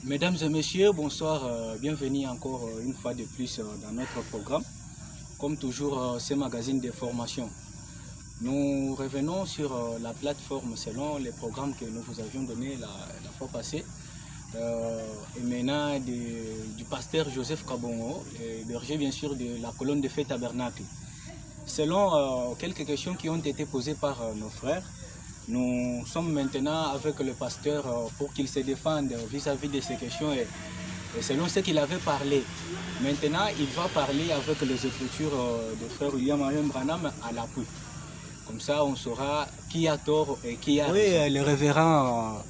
Mesdames et messieurs, bonsoir, bienvenue encore une fois de plus dans notre programme. Comme toujours, ce magazine de formation. Nous revenons sur la plateforme selon les programmes que nous vous avions donnés la fois passée. Et maintenant du pasteur Joseph Kabongo, berger bien sûr de la colonne de fête Tabernacle. Selon quelques questions qui ont été posées par nos frères, nous sommes maintenant avec le pasteur pour qu'il se défende vis-à-vis de ces questions et selon ce qu'il avait parlé. Maintenant, il va parler avec les écritures de frère William Mariam Branham à l'appui. Comme ça, on saura qui a tort et qui a... Oui, le révérend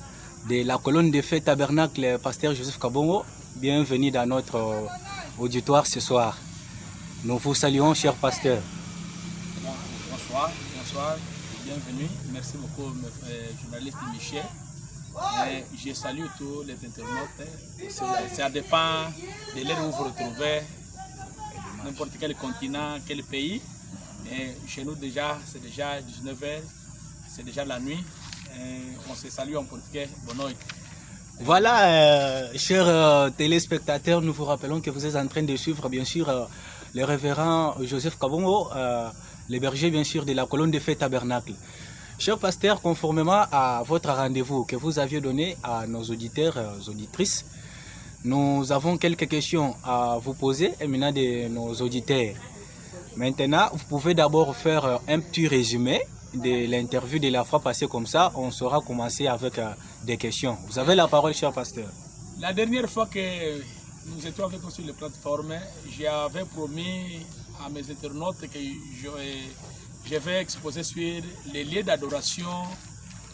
de la colonne de fête Tabernacle, pasteur Joseph Kabongo, bienvenue dans notre auditoire ce soir. Nous vous saluons, cher pasteur. Bonsoir, bienvenue. Merci beaucoup, journaliste Michel. Et je salue tous les internautes. Ça dépend de l'heure où vous vous retrouvez, n'importe quel continent, quel pays. Et chez nous, c'est déjà 19h, c'est déjà la nuit. Et on se salue en portugais. Bonne nuit. Voilà, chers téléspectateurs, nous vous rappelons que vous êtes en train de suivre, bien sûr, le révérend Joseph Kabongo, le berger, bien sûr, de la colonne de fête Tabernacle. Cher pasteur, conformément à votre rendez-vous que vous aviez donné à nos auditeurs et auditrices, nous avons quelques questions à vous poser émanant de nos auditeurs. Maintenant, vous pouvez d'abord faire un petit résumé de l'interview de la fois passée, comme ça, on saura commencer avec des questions. Vous avez la parole, cher pasteur. La dernière fois que nous étions avec vous sur les plateformes, j'avais promis à mes internautes que je vais exposer sur les lieux d'adoration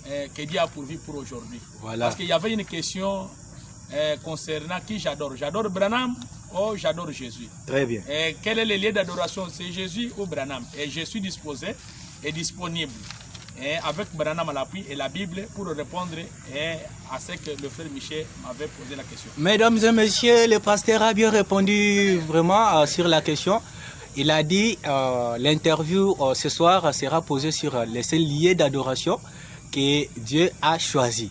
que Dieu a pourvu pour aujourd'hui. Voilà. Parce qu'il y avait une question concernant qui j'adore. J'adore Branham ou j'adore Jésus. Très bien. Et quel est le lieu d'adoration? C'est Jésus ou Branham? Et je suis disposé et disponible avec Branham à l'appui et la Bible pour répondre à ce que le frère Michel m'avait posé la question. Mesdames et messieurs, le pasteur a bien répondu vraiment sur la question. Il a dit l'interview ce soir sera posée sur les seuls lieux d'adoration que Dieu a choisi.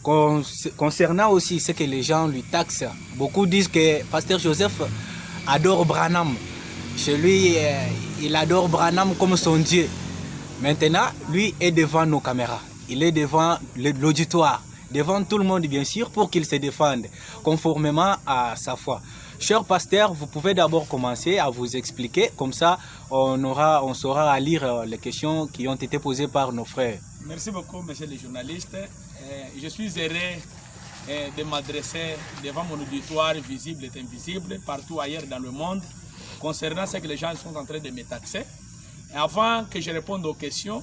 Concernant aussi ce que les gens lui taxent, beaucoup disent que pasteur Joseph adore Branham. Chez lui, il adore Branham comme son Dieu. Maintenant, lui est devant nos caméras. Il est devant l'auditoire, devant tout le monde bien sûr, pour qu'il se défende conformément à sa foi. Cher pasteur, vous pouvez d'abord commencer à vous expliquer, comme ça on saura à lire les questions qui ont été posées par nos frères. Merci beaucoup, monsieur le journaliste. Je suis heureux de m'adresser devant mon auditoire visible et invisible, partout ailleurs dans le monde, concernant ce que les gens sont en train de me taxer. Et avant que je réponde aux questions,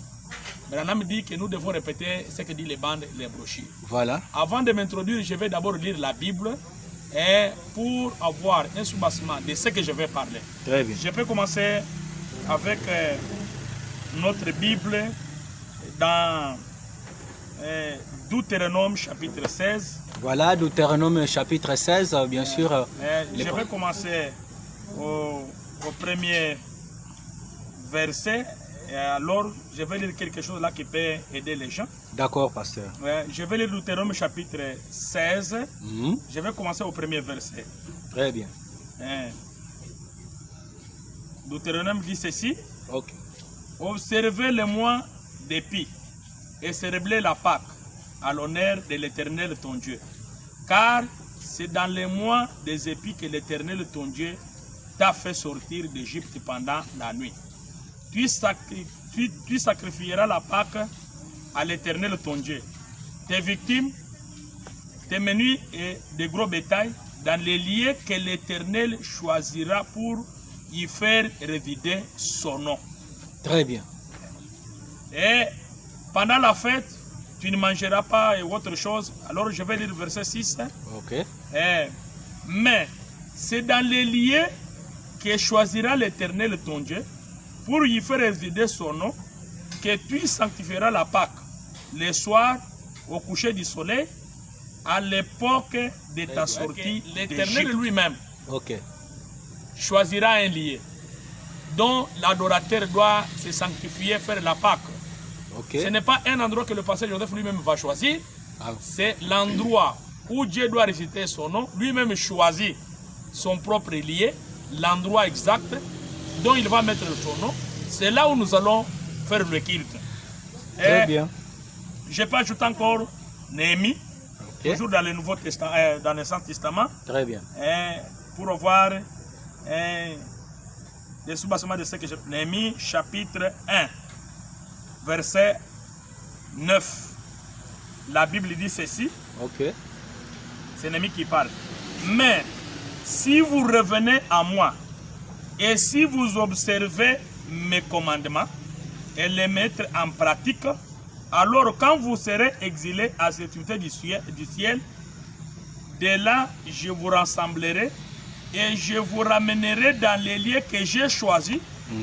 Branham dit que nous devons répéter ce que disent les bandes, les brochures. Voilà. Avant de m'introduire, je vais d'abord lire la Bible et pour avoir un soubassement de ce que je vais parler. Très bien. Je peux commencer avec notre Bible dans Deutéronome chapitre 16. Voilà, Deutéronome chapitre 16, bien sûr. Je vais commencer au premier verset. Et alors, je vais lire quelque chose là qui peut aider les gens. D'accord, pasteur. Je vais lire Deutéronome chapitre 16. Je vais commencer au premier verset. Très bien. Deutéronome dit ceci. Ok. Observez le mois d'épis et célébrez la Pâque à l'honneur de l'Éternel ton Dieu. Car c'est dans les mois des épis que l'Éternel ton Dieu t'a fait sortir d'Égypte pendant la nuit. Tu sacrifieras la Pâque à l'Éternel ton Dieu. Tes victimes, tes menus et des gros bétails dans les lieux que l'Éternel choisira pour y faire revider son nom. Très bien. Et pendant la fête, tu ne mangeras pas autre chose. Alors je vais lire le verset 6. Ok. Mais c'est dans les lieux que choisira l'Éternel ton Dieu pour y faire résider son nom que tu sanctifieras la Pâque le soir au coucher du soleil à l'époque de ta sortie. L'Éternel lui-même choisira un lieu dont l'adorateur doit se sanctifier, faire la Pâque. Ce n'est pas un endroit que le pasteur Joseph lui-même va choisir, c'est l'endroit où Dieu doit réciter son nom, lui-même choisit son propre lieu, l'endroit exact dont il va mettre son nom. C'est là où nous allons faire le culte. Très bien. Je peux ajouter encore Néhémie, toujours dans le Nouveau Testament, dans l'Ancien Testament. Très bien. Pour voir les soubassements de ce que je... Néhémie chapitre 1, verset 9. La Bible dit ceci. Ok. C'est Néhémie qui parle. Mais si vous revenez à moi et si vous observez mes commandements et les mettre en pratique, alors quand vous serez exilés à cette extrémité du ciel, de là je vous rassemblerai et je vous ramènerai dans les lieux que j'ai choisis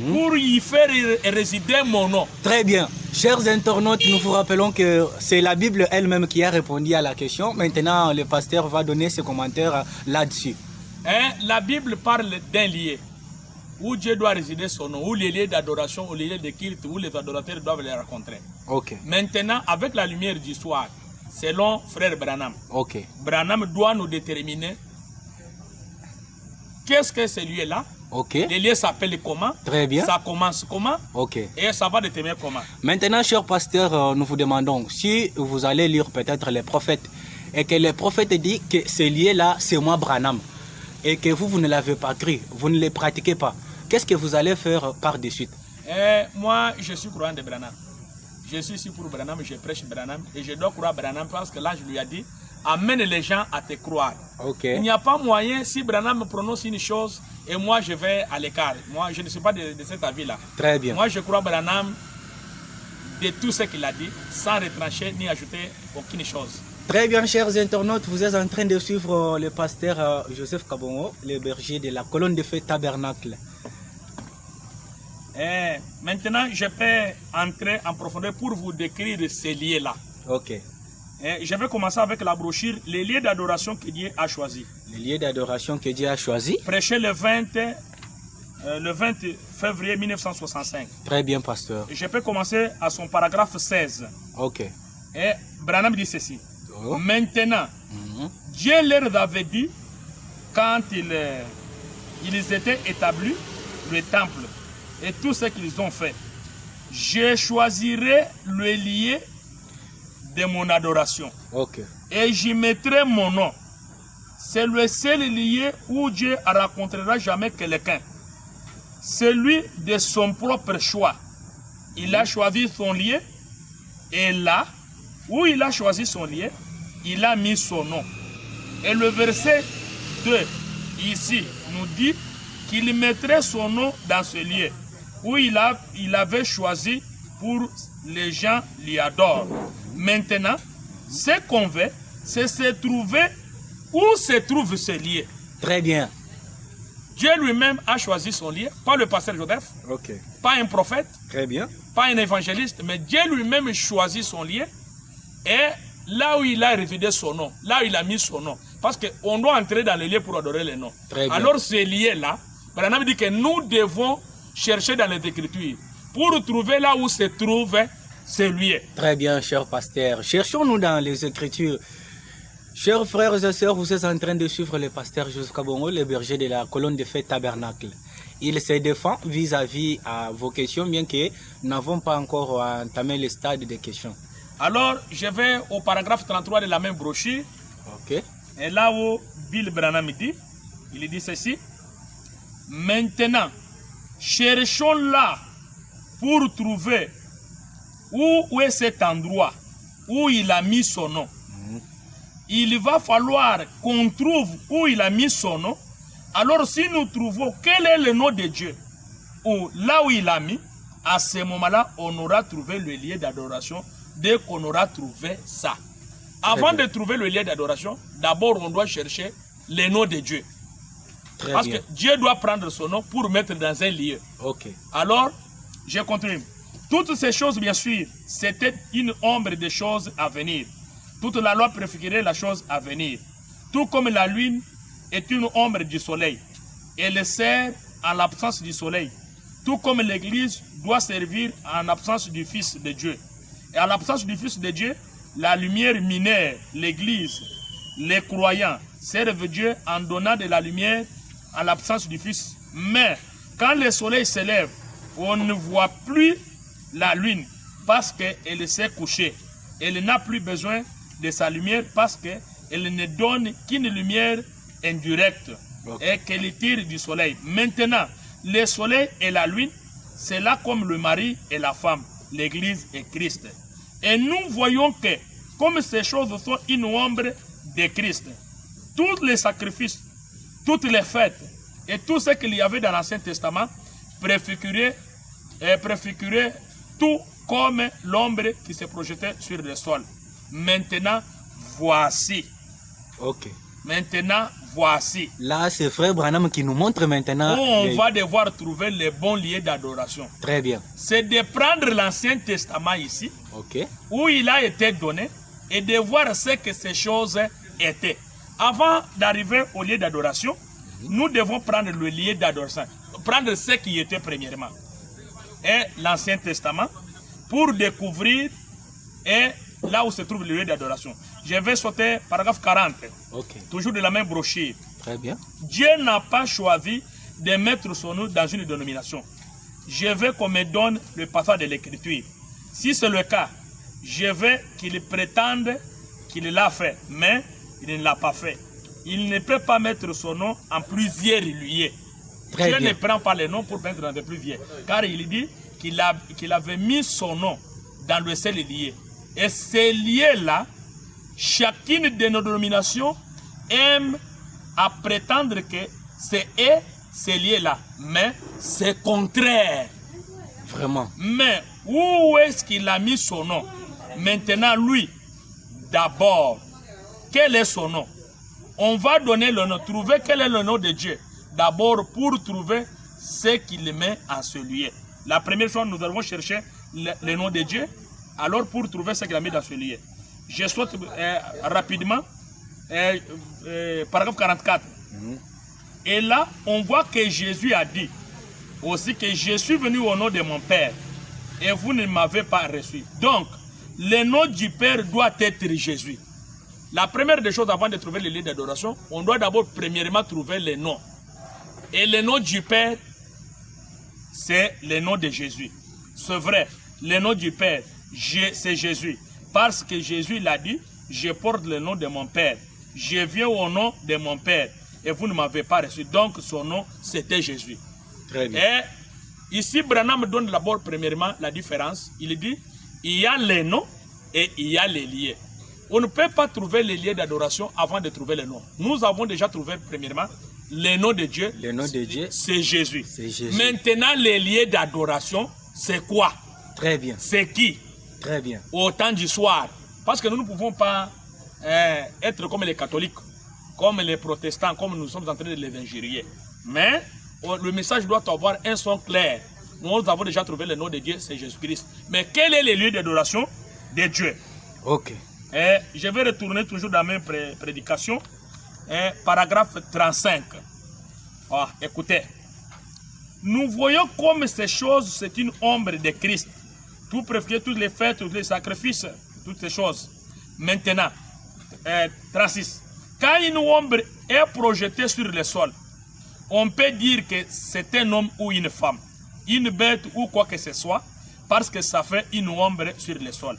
pour y faire résider mon nom. Très bien. Chers internautes, nous vous rappelons que c'est la Bible elle-même qui a répondu à la question. Maintenant, le pasteur va donner ses commentaires là-dessus. La Bible parle d'un lieu où Dieu doit résider son nom, où les lieux d'adoration, où les lieux de culte, où les adorateurs doivent les rencontrer. Ok. Maintenant, avec la lumière du soir, selon frère Branham, Branham doit nous déterminer qu'est-ce que ce lieu-là. Les lieux s'appellent comment. Très bien. Ça commence comment. Et ça va déterminer comment. Maintenant, cher pasteur, nous vous demandons si vous allez lire peut-être les prophètes et que les prophètes disent que ce lieu-là, c'est moi Branham et que vous ne l'avez pas cru, vous ne le pratiquez pas. Qu'est-ce que vous allez faire par de suite? Moi, je suis croyant de Branham. Je suis ici pour Branham, je prêche Branham et je dois croire Branham parce que là, je lui ai dit, amène les gens à te croire. Il n'y a pas moyen, si Branham prononce une chose et moi je vais à l'écart. Moi, je ne suis pas de cet avis-là. Très bien. Moi, je crois Branham de tout ce qu'il a dit, sans retrancher ni ajouter aucune chose. Très bien, chers internautes, vous êtes en train de suivre le pasteur Joseph Kabongo, le berger de la colonne de feu Tabernacle. Maintenant, je peux entrer en profondeur pour vous décrire ces lieux-là. Je vais commencer avec la brochure, les lieux d'adoration que Dieu a choisis. Les lieux d'adoration que Dieu a choisis. Prêché le 20 février 1965. Très bien, pasteur. Je peux commencer à son paragraphe 16. Et Branham dit ceci. Maintenant, Dieu leur avait dit, quand ils étaient établis, le temple, et tout ce qu'ils ont fait, je choisirai le lieu de mon adoration. Et j'y mettrai mon nom. C'est le seul lieu où Dieu ne rencontrera jamais quelqu'un. Celui de son propre choix. Il a choisi son lieu. Et là, où il a choisi son lieu, il a mis son nom. Et le verset 2, ici, nous dit qu'il mettrait son nom dans ce lieu où il avait choisi pour les gens l'y adorent. Maintenant, ce qu'on veut, c'est se trouver où se trouve ce lieu. Très bien. Dieu lui-même a choisi son lieu, pas le pasteur Joseph, pas un prophète, très bien, pas un évangéliste, mais Dieu lui-même choisit son lieu et là où il a résidé son nom, là où il a mis son nom. Parce qu'on doit entrer dans le lieu pour adorer le nom. Alors ce lieu-là, Branham dit que nous devons chercher dans les Écritures pour trouver là où se trouve ce lieu. Très bien, cher pasteur. Cherchons-nous dans les Écritures. Chers frères et sœurs, vous êtes en train de suivre le pasteur Joseph Kabongo, le berger de la colonne de feu Tabernacle. Il se défend vis-à-vis à vos questions, bien que nous n'avons pas encore entamé le stade des questions. Alors, je vais au paragraphe 33 de la même brochure. Et là où Bill Branham dit, il dit ceci. Maintenant, cherchons là pour trouver où est cet endroit où il a mis son nom. Il va falloir qu'on trouve où il a mis son nom. Alors si nous trouvons quel est le nom de Dieu, ou là où il a mis, à ce moment-là, on aura trouvé le lieu d'adoration dès qu'on aura trouvé ça. Avant de trouver le lieu d'adoration, d'abord on doit chercher le nom de Dieu. Parce que Dieu doit prendre son nom pour mettre dans un lieu. Alors, je continue. Toutes ces choses, bien sûr, c'était une ombre des choses à venir. Toute la loi préfigurait la chose à venir. Tout comme la lune est une ombre du soleil. Elle sert en l'absence du soleil. Tout comme l'Église doit servir en l'absence du Fils de Dieu. Et en l'absence du Fils de Dieu, la lumière minère, l'Église, les croyants servent Dieu en donnant de la lumière en l'absence du Fils. Mais quand le soleil se lève, on ne voit plus la lune parce qu'elle s'est couchée. Elle n'a plus besoin de sa lumière parce qu'elle ne donne qu'une lumière indirecte et qu'elle tire du soleil. Maintenant, le soleil et la lune, c'est là comme le mari et la femme, l'Église et Christ. Et nous voyons que, comme ces choses sont une ombre de Christ, tous les sacrifices, toutes les fêtes et tout ce qu'il y avait dans l'Ancien Testament préfiguraient tout comme l'ombre qui se projetait sur le sol. Maintenant, voici. Ok. Maintenant, voici. Là, c'est Frère Branham qui nous montre maintenant. Où on va devoir trouver les bons lieux d'adoration. Très bien. C'est de prendre l'Ancien Testament ici, Ok. où il a été donné, et de voir ce que ces choses étaient. Avant d'arriver au lieu d'adoration, nous devons prendre le lieu d'adoration. Prendre ce qui était premièrement. Et l'Ancien Testament, pour découvrir et là où se trouve le lieu d'adoration. Je vais sauter paragraphe 40. Ok. Toujours de la même brochure. Très bien. Dieu n'a pas choisi de mettre son nom dans une dénomination. Je veux qu'on me donne le passage de l'écriture. Si c'est le cas, je veux qu'il prétende qu'il l'a fait, mais il ne l'a pas fait. Il ne peut pas mettre son nom en plusieurs lieux. Dieu ne prend pas les noms pour mettre dans des plusieurs. Car il dit qu'il avait mis son nom dans le seul lieu. Et ces lieux-là, chacune de nos dénominations aime à prétendre que c'est ces lieux-là. Mais c'est contraire. Vraiment. Mais où est-ce qu'il a mis son nom? Maintenant, lui, d'abord, quel est son nom? On va donner le nom, trouver quel est le nom de Dieu. D'abord, pour trouver ce qu'il met en ce lieu. La première chose, nous allons chercher le nom de Dieu. Alors, pour trouver ce qu'il a mis dans ce lieu. Je saute rapidement, paragraphe 44. Et là, on voit que Jésus a dit aussi que je suis venu au nom de mon Père et vous ne m'avez pas reçu. Donc, le nom du Père doit être Jésus. La première des choses avant de trouver le lieu d'adoration, on doit d'abord premièrement trouver le nom. Et le nom du Père, c'est le nom de Jésus. C'est vrai, le nom du Père, c'est Jésus. Parce que Jésus l'a dit, je porte le nom de mon Père. Je viens au nom de mon Père et vous ne m'avez pas reçu. Donc son nom, c'était Jésus. Très bien. Et ici, Branham donne d'abord premièrement la différence. Il dit, il y a les noms et il y a les lieux. On ne peut pas trouver les lieux d'adoration avant de trouver les noms. Nous avons déjà trouvé premièrement le nom de Dieu. Le nom de Dieu, c'est Jésus. C'est Jésus. Maintenant, les lieux d'adoration, c'est quoi? Très bien. C'est qui? Très bien. Au temps du soir. Parce que nous ne pouvons pas être comme les catholiques, comme les protestants, comme nous sommes en train de les injurier. Mais le message doit avoir un son clair. Nous avons déjà trouvé le nom de Dieu, c'est Jésus-Christ. Mais quel est le lieu d'adoration de Dieu? Ok. Et je vais retourner toujours dans mes prédications. Paragraphe 35. Écoutez. Nous voyons comme ces choses, c'est une ombre de Christ. Tout préfère, toutes les fêtes, tous les sacrifices, toutes ces choses. Maintenant, 36. Quand une ombre est projetée sur le sol, on peut dire que c'est un homme ou une femme, une bête ou quoi que ce soit, parce que ça fait une ombre sur le sol.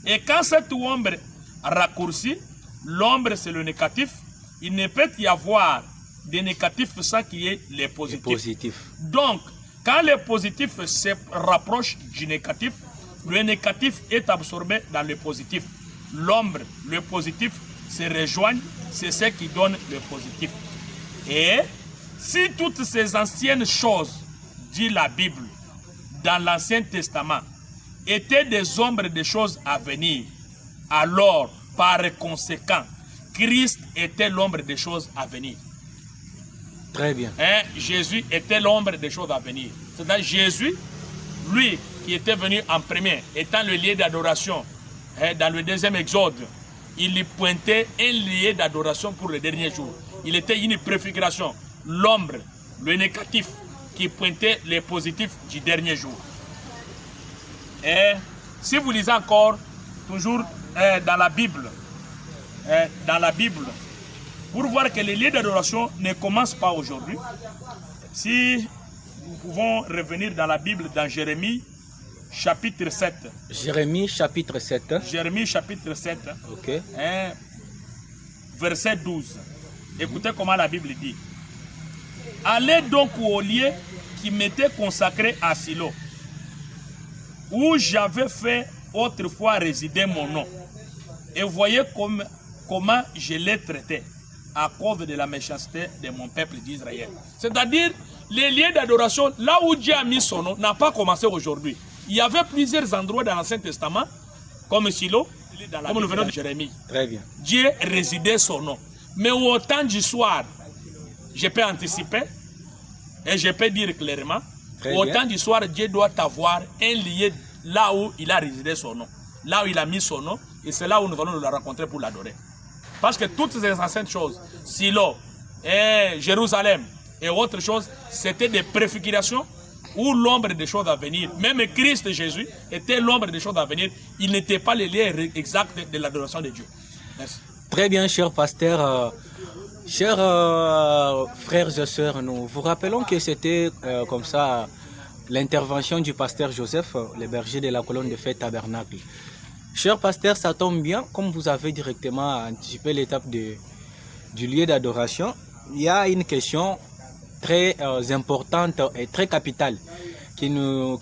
Et quand cette ombre raccourcit, l'ombre c'est le négatif, il ne peut y avoir des négatifs sans qu'il y ait les positifs. Donc, quand le positif se rapproche du négatif, le négatif est absorbé dans le positif. L'ombre, le positif se rejoignent, c'est ce qui donne le positif. Et si toutes ces anciennes choses, dit la Bible, dans l'Ancien Testament, étaient des ombres des choses à venir, alors, par conséquent, Christ était l'ombre des choses à venir. Très bien. Jésus était l'ombre des choses à venir. C'est-à-dire Jésus, lui qui était venu en premier, étant le lieu d'adoration, dans le deuxième exode, il lui pointait un lieu d'adoration pour le dernier jour. Il était une préfiguration, l'ombre, le négatif, qui pointait les positifs du dernier jour. Et si vous lisez encore, toujours dans la Bible, dans la Bible pour voir que les lieux d'adoration ne commencent pas aujourd'hui. Si nous pouvons revenir dans la Bible, dans Jérémie, chapitre 7. Jérémie, chapitre 7. Jérémie, chapitre 7, Ok. verset 12. Écoutez comment la Bible dit. Allez donc au lieu qui m'était consacré à Silo, où j'avais fait autrefois résider mon nom, et voyez comment je l'ai traité à cause de la méchanceté de mon peuple d'Israël. C'est-à-dire, les lieux d'adoration, là où Dieu a mis son nom, n'a pas commencé aujourd'hui. Il y avait plusieurs endroits dans l'Ancien Testament, comme Silo, comme nous venons de Jérémie. Très bien. Dieu résidait son nom. Mais au temps du soir, je peux anticiper et je peux dire clairement, au temps du soir, Dieu doit avoir un lieu là où il a résidé son nom, là où il a mis son nom, et c'est là où nous allons nous la rencontrer pour l'adorer. Parce que toutes ces anciennes choses, Silo, et Jérusalem et autres choses, c'était des préfigurations ou l'ombre des choses à venir. Même Christ Jésus était l'ombre des choses à venir. Il n'était pas le lieu exact de l'adoration de Dieu. Merci. Très bien, cher pasteur. Chers frères et sœurs, nous vous rappelons que c'était comme ça l'intervention du pasteur Joseph, le berger de la colonne de fête Tabernacle. Cher pasteur, ça tombe bien, comme vous avez directement anticipé l'étape du lieu d'adoration, il y a une question très importante et très capitale qui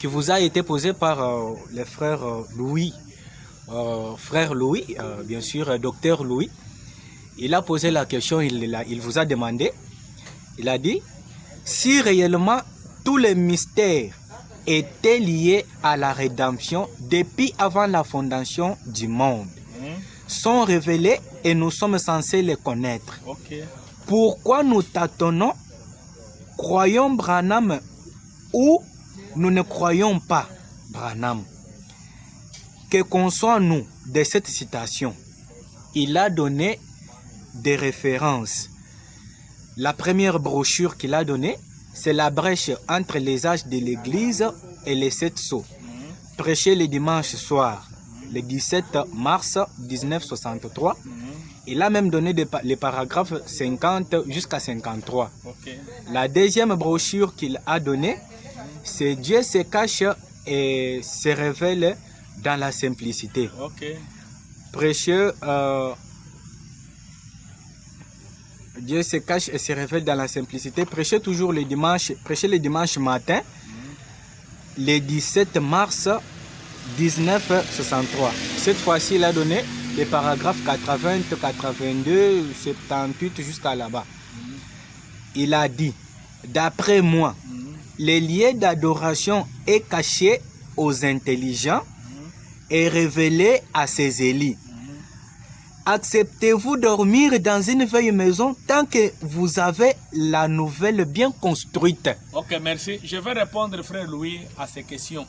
vous a été posée par le frère Louis, bien sûr, docteur Louis. Il a posé la question, il vous a demandé, il a dit, si réellement tous les mystères étaient liés à la rédemption depuis avant la fondation du monde, sont révélés et nous sommes censés les connaître. Okay. Pourquoi nous tâtonnons, croyons Branham ou nous ne croyons pas Branham? Que conçoit-nous de cette citation? Il a donné des références. La première brochure qu'il a donnée, c'est la brèche entre les âges de l'Église et les 7 sceaux. Prêché le dimanche soir, le 17 mars 1963. Il a même donné les paragraphes 50 jusqu'à 53. Okay. La deuxième brochure qu'il a donnée, c'est Dieu se cache et se révèle dans la simplicité. Okay. Prêché Dieu se cache et se révèle dans la simplicité. Prêchez toujours le dimanche, prêchez le dimanche matin, le 17 mars 1963. Cette fois-ci, il a donné les paragraphes 80, 82, 78 jusqu'à là-bas. Il a dit, d'après moi, le lieu d'adoration est caché aux intelligents et révélé à ses élus. Acceptez-vous dormir dans une vieille maison tant que vous avez la nouvelle bien construite? Ok, merci. Je vais répondre, frère Louis, à ces questions.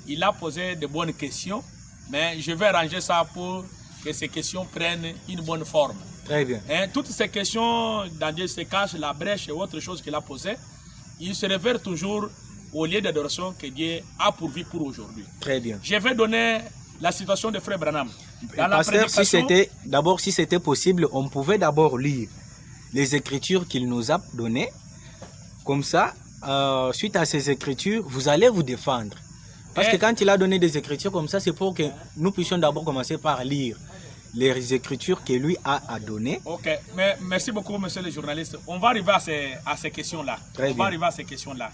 Il a posé de bonnes questions, mais je vais arranger ça pour que ces questions prennent une bonne forme. Très bien. Toutes ces questions, dans Dieu se cache, la brèche et autre chose qu'il a posées, il se réfère toujours au lieu d'adoration que Dieu a pourvu pour aujourd'hui. Très bien. Je vais donner la situation de frère Branham. Pasteur, si c'était possible, on pouvait d'abord lire les écritures qu'il nous a données. Comme ça, suite à ces écritures, vous allez vous défendre. Parce que quand il a donné des écritures comme ça, c'est pour que nous puissions d'abord commencer par lire les écritures que lui a données. Ok, mais merci beaucoup, monsieur le journaliste. On va arriver à ces questions-là. On va arriver à ces questions-là.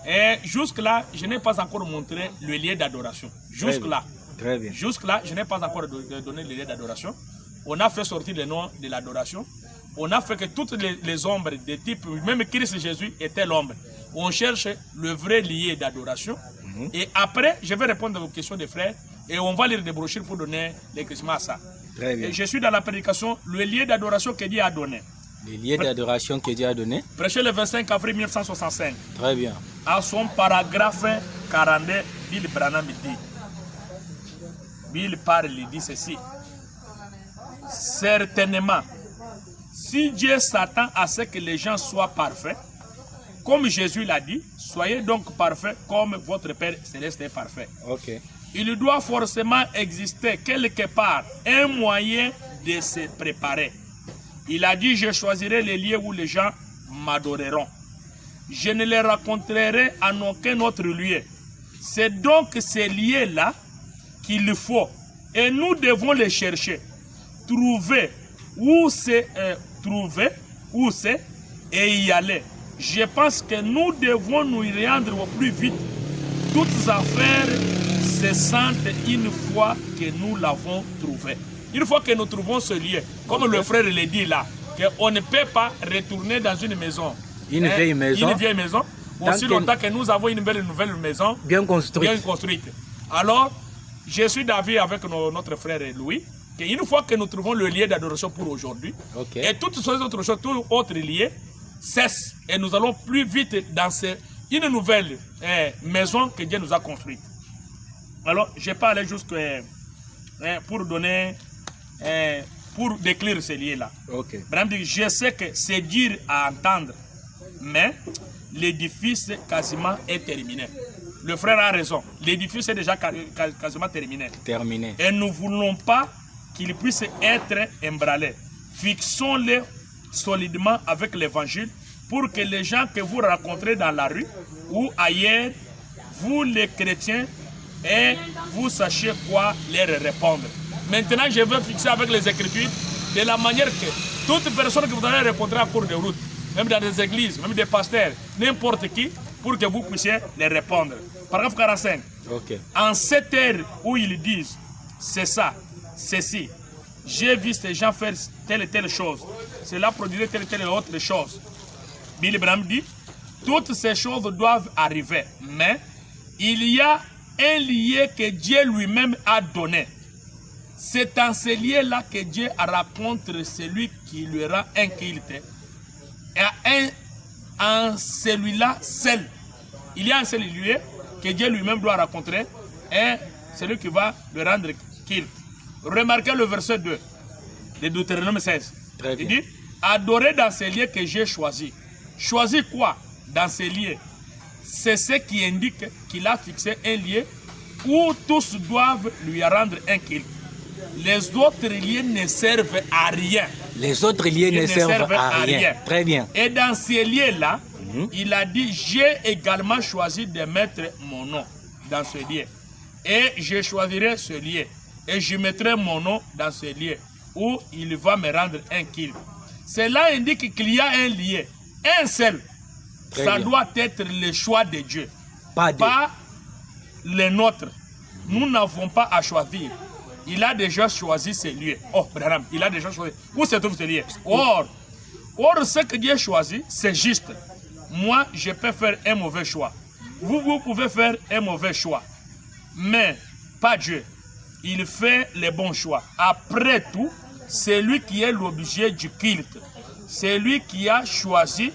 Et jusque-là, je n'ai pas encore montré le lieu d'adoration. Jusque-là. Très bien. Jusque-là, je n'ai pas encore donné le lieu d'adoration. On a fait sortir le nom de l'adoration. On a fait que toutes les ombres de type, même Christ Jésus était l'ombre. On cherche le vrai lieu d'adoration. Et après, je vais répondre à vos questions des frères. Et on va lire des brochures pour donner l'écrissement à ça. Très bien. Et je suis dans la prédication, le lieu d'adoration que Dieu a donné. Le lieu d'adoration que Dieu a donné. Prêché le 25 avril 1965. Très bien. À son paragraphe 42, Bill Branham dit. Bill parle, il dit ceci. Certainement, si Dieu s'attend à ce que les gens soient parfaits, comme Jésus l'a dit, soyez donc parfaits comme votre Père Céleste est parfait. Ok. Il doit forcément exister quelque part un moyen de se préparer. Il a dit, je choisirai les lieux où les gens m'adoreront. Je ne les rencontrerai en aucun autre lieu. C'est donc ces lieux-là qu'il faut. Et nous devons les chercher. Trouver où c'est et y aller. Je pense que nous devons nous y rendre au plus vite. Toutes affaires se sentent une fois que nous l'avons trouvé. Une fois que nous trouvons ce lieu, comme le frère le dit là, qu'on ne peut pas retourner dans une maison. Une vieille maison. Aussi longtemps que nous avons une nouvelle maison bien construite. Alors, je suis d'avis avec notre frère Louis, qu'une fois que nous trouvons le lieu d'adoration pour aujourd'hui, et toutes ces autres choses, tous autres lieux, cessent. Et nous allons plus vite dans une nouvelle maison que Dieu nous a construite. Alors, je peux aller jusqu'à pour donner, pour décrire ces lieux-là. Je sais que c'est dur à entendre, mais l'édifice quasiment est terminé. Le frère a raison. L'édifice est déjà quasiment terminé. Et nous ne voulons pas qu'il puisse être emballé. Fixons-le solidement avec l'évangile pour que les gens que vous rencontrez dans la rue ou ailleurs, vous les chrétiens, et vous sachiez quoi leur répondre. Maintenant, je veux fixer avec les Écritures de la manière que toute personne que vous allez rencontrer en cours de route, même dans des églises, même des pasteurs, n'importe qui, pour que vous puissiez les répondre. Paragraphe 45. En cette heure où ils disent, c'est ça, ceci, j'ai vu ces gens faire telle et telle chose, cela produirait telle et telle autre chose. Billy Branham dit, toutes ces choses doivent arriver, mais il y a un lieu que Dieu lui-même a donné. C'est en ce lieu-là que Dieu rencontre celui qui lui rend un culte. Et en celui-là seul, il y a un seul lieu que Dieu lui-même doit rencontrer et celui qui va le rendre culte. Remarquez le verset 2 de Deutéronome 16. Il dit, adorez dans ces lieux que j'ai choisis. Choisis quoi dans ces lieux? C'est ce qui indique qu'il a fixé un lieu où tous doivent lui rendre un culte. Les autres lieux ne servent à rien. Les autres lieux ne servent à rien. Très bien. Et dans ces lieux-là, il a dit, j'ai également choisi de mettre mon nom dans ce lieu. Et je choisirai ce lieu. Et je mettrai mon nom dans ce lieu où il va me rendre un culte. Cela indique qu'il y a un lieu, un seul. Ça doit être le choix de Dieu, pas le nôtre. Nous n'avons pas à choisir. Il a déjà choisi ce lieu. Oh, Branham, il a déjà choisi. Où se trouve ce lieu? Or, ce que Dieu choisit, c'est juste. Moi, je peux faire un mauvais choix. Vous pouvez faire un mauvais choix. Mais pas Dieu. Il fait les bons choix. Après tout, c'est lui qui est l'objet du culte. C'est lui qui a choisi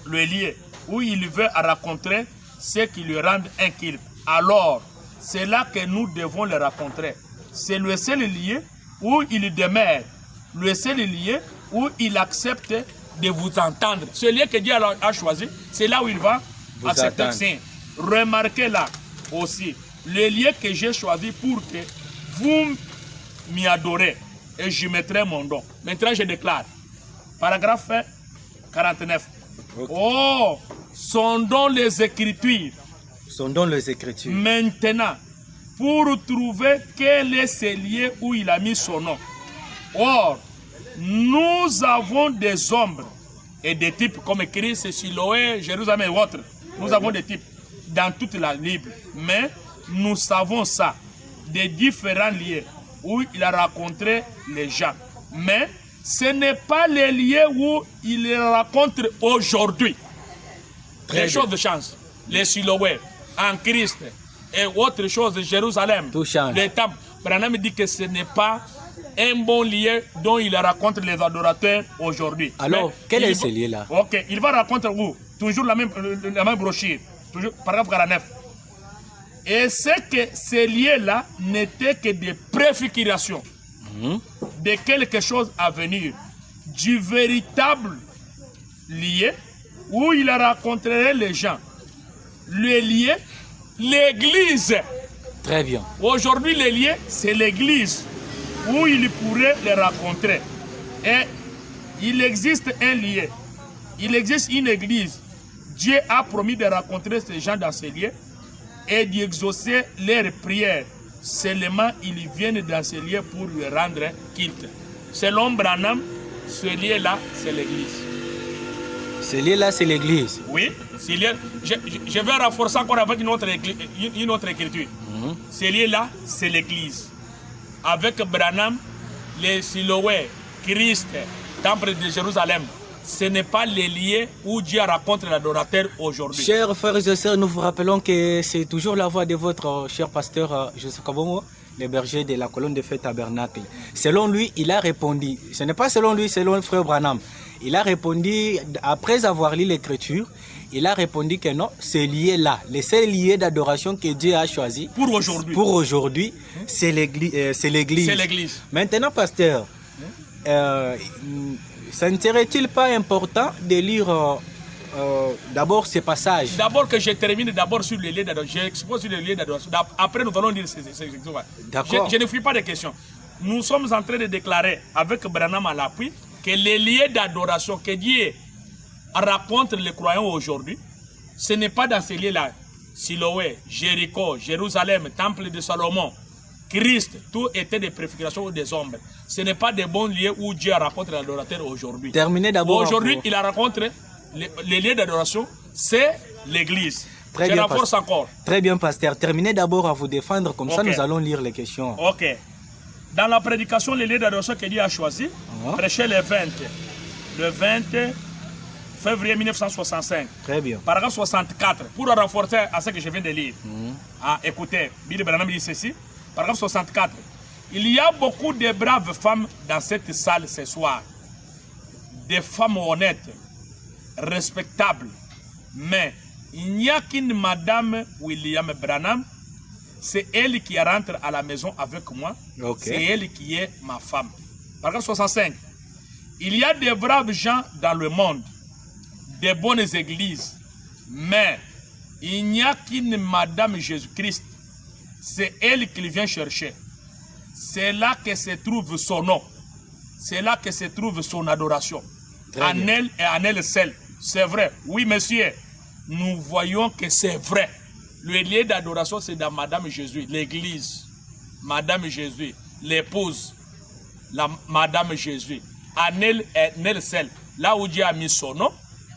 le lieu où il veut rencontrer ceux qui lui rendent un culte. Alors, c'est là que nous devons le rencontrer. C'est le seul lieu où il demeure, le seul lieu où il accepte de vous entendre. Ce lieu que Dieu a choisi, c'est là où il va accepter. Remarquez là aussi, le lieu que j'ai choisi pour que vous m'y adorez et je mettrai mon don. Maintenant, je déclare, paragraphe 49. Oh, sondons les Écritures. Sondons les Écritures. Maintenant, pour trouver quel est ce lieu où il a mis son nom. Or, nous avons des ombres et des types comme Christ, Siloé, Jérusalem et autres. Nous avons des types dans toute la Bible. Mais nous savons ça, des différents lieux où il a rencontré les gens. Mais ce n'est pas les lieux où il les rencontre aujourd'hui. Les choses de chance, les Siloé, en Christ et autre chose de Jérusalem, les temples. Branham dit que ce n'est pas un bon lieu dont il rencontre les adorateurs aujourd'hui. Alors, quel est ce lieu-là? Ok, il va rencontrer où? Toujours la même brochure, toujours paragraphe 49. Et c'est que ces lieux-là n'étaient que des préfigurations de quelque chose à venir, du véritable lieu où il rencontrerait les gens. Le lieu, l'église. Très bien. Aujourd'hui, le lieu, c'est l'église. où il pourrait les rencontrer. Et il existe un lieu, il existe une église. Dieu a promis de rencontrer ces gens dans ces lieux et d'exaucer leurs prières. Seulement, ils viennent dans ces lieux pour lui rendre culte. Selon Branham, ce lieu-là, c'est l'église. Ce lieu-là, c'est l'église. Oui, je vais renforcer encore avec une autre écriture. Ce lieu-là, c'est l'église. Avec Branham, les Siloé, Christ, Temple de Jérusalem, ce n'est pas les lieux où Dieu rencontre l'adorateur aujourd'hui. Chers frères et sœurs, nous vous rappelons que c'est toujours la voix de votre cher pasteur Joseph Kabongo, le berger de la colonne de feu Tabernacle. Selon lui, il a répondu, ce n'est pas selon lui, selon le frère Branham. Il a répondu, après avoir lu l'écriture, il a répondu que non, ce lieu-là, le seul lieu d'adoration que Dieu a choisi pour aujourd'hui, c'est l'église. C'est l'église. Maintenant, pasteur, ça ne serait-il pas important de lire d'abord ces passages? D'abord que je termine d'abord sur le lieu d'adoration. J'expose sur le lieu d'adoration. Après, nous allons lire ces expressions. D'accord. Je ne fuis pas de questions. Nous sommes en train de déclarer avec Branham à l'appui que les lieux d'adoration que Dieu rencontre les croyants aujourd'hui, ce n'est pas dans ces lieux-là. Siloé, Jéricho, Jérusalem, Temple de Salomon, Christ, tout était des préfigurations ou des ombres. Ce n'est pas des bons lieux où Dieu rencontre l'adorateur aujourd'hui. Terminez d'abord. Aujourd'hui, il a rencontré les lieux d'adoration, c'est l'église. Très Je bien, renforce encore. Très bien, pasteur. Terminez d'abord à vous défendre, comme ça nous allons lire les questions. Ok. Dans la prédication, les lieux d'adoration que Dieu a choisi, prêchez le 20 février 1965. Très bien. Paragraphe 64, pour renforcer à ce que je viens de lire. Écoutez, Billy Branham dit ceci. Paragraphe 64. Il y a beaucoup de braves femmes dans cette salle ce soir. Des femmes honnêtes, respectables. Mais il n'y a qu'une Madame William Branham. C'est elle qui rentre à la maison avec moi. C'est elle qui est ma femme. Paragraphe 65. Il y a des braves gens dans le monde, des bonnes églises. Mais il n'y a qu'une Madame Jésus-Christ. C'est elle qu'il vient chercher. C'est là que se trouve son nom. C'est là que se trouve son adoration. En elle et en elle seule. C'est vrai. Oui, monsieur. Nous voyons que c'est vrai. Le lieu d'adoration, c'est dans Madame Jésus, l'église. Madame Jésus, l'épouse. La Madame Jésus. En elle et en elle seule. Là où Dieu a mis son nom,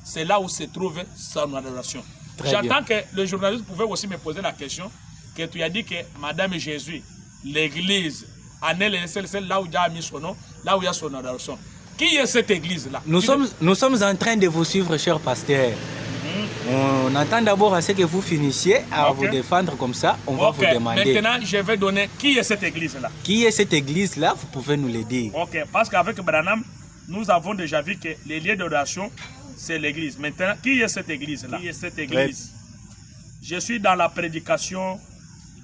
c'est là où se trouve son adoration. J'entends que le journaliste pouvait aussi me poser la question que tu as dit que Madame Jésus, l'église, en elle et seule, là où Dieu a mis son nom, là où il y a son adoration. Qui est cette église-là? Nous sommes en train de vous suivre, cher pasteur. On attend d'abord à ce que vous finissiez à vous défendre comme ça. On va vous demander. Maintenant, je vais donner qui est cette église-là. Qui est cette église-là? Vous pouvez nous le dire. Ok, parce qu'avec Branham, nous avons déjà vu que les lieux d'adoration, c'est l'église. Maintenant, qui est cette église-là? Qui est cette église? Je suis dans la prédication,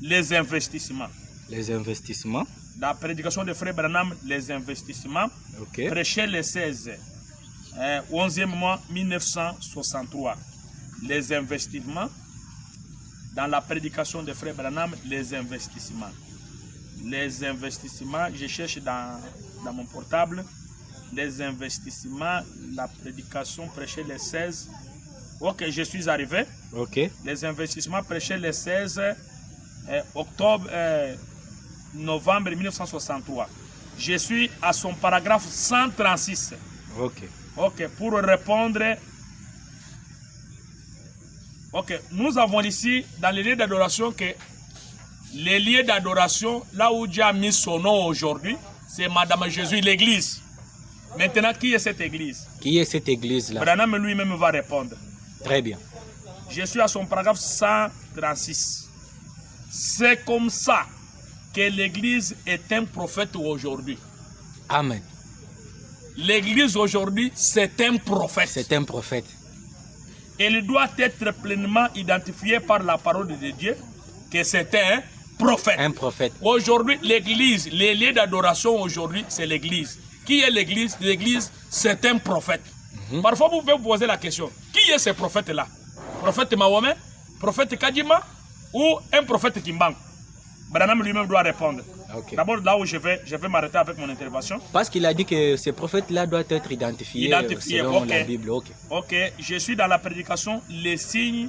les investissements. Les investissements. Dans la prédication de Frère Branham, les investissements. Prêcher les 16, 11e mois 1963. Les investissements. Dans la prédication de Frère Branham, les investissements. Les investissements, je cherche dans mon portable. Les investissements, la prédication, prêcher les 16. Ok, je suis arrivé. Les investissements, prêcher les 16 novembre 1963. Je suis à son paragraphe 136. Ok, pour répondre. Ok, nous avons ici dans les lieux d'adoration que les lieux d'adoration, là où Dieu a mis son nom aujourd'hui, c'est Madame Jésus, l'église. Maintenant, qui est cette église? Qui est cette église-là? Branham lui-même va répondre. Très bien. Je suis à son paragraphe 136. C'est comme ça que l'église est un prophète aujourd'hui. Amen. L'église aujourd'hui, c'est un prophète. C'est un prophète. Elle doit être pleinement identifiée par la parole de Dieu que c'est un prophète. Un prophète. Aujourd'hui, l'église, les lieux d'adoration aujourd'hui, c'est l'église. Qui est l'église? L'église, c'est un prophète. Parfois, vous pouvez vous poser la question, qui est ce prophète-là? Prophète Mahomet? Prophète Kadima? Ou un prophète Kimbangu? Branham lui-même doit répondre. Ok. D'abord, là où je vais m'arrêter avec mon intervention. Parce qu'il a dit que ce prophète-là doit être identifié selon la Bible. Ok, je suis dans la prédication, les signes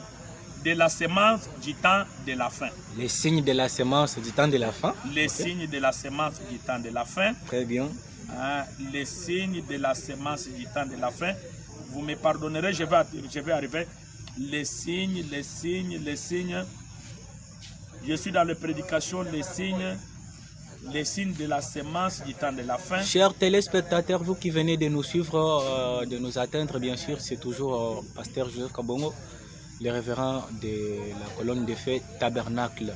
de la semence du temps de la fin. Les signes de la semence du temps de la fin. Les signes de la semence du temps de la fin. Très bien. Les signes de la semence du temps de la fin. Vous me pardonnerez, je vais arriver. Les signes. Je suis dans la prédication, les signes de la semence du temps de la fin. Chers téléspectateurs, vous qui venez de nous suivre, de nous atteindre, bien sûr, c'est toujours Pasteur Joseph Kabongo, le révérend de la colonne de fête Tabernacle.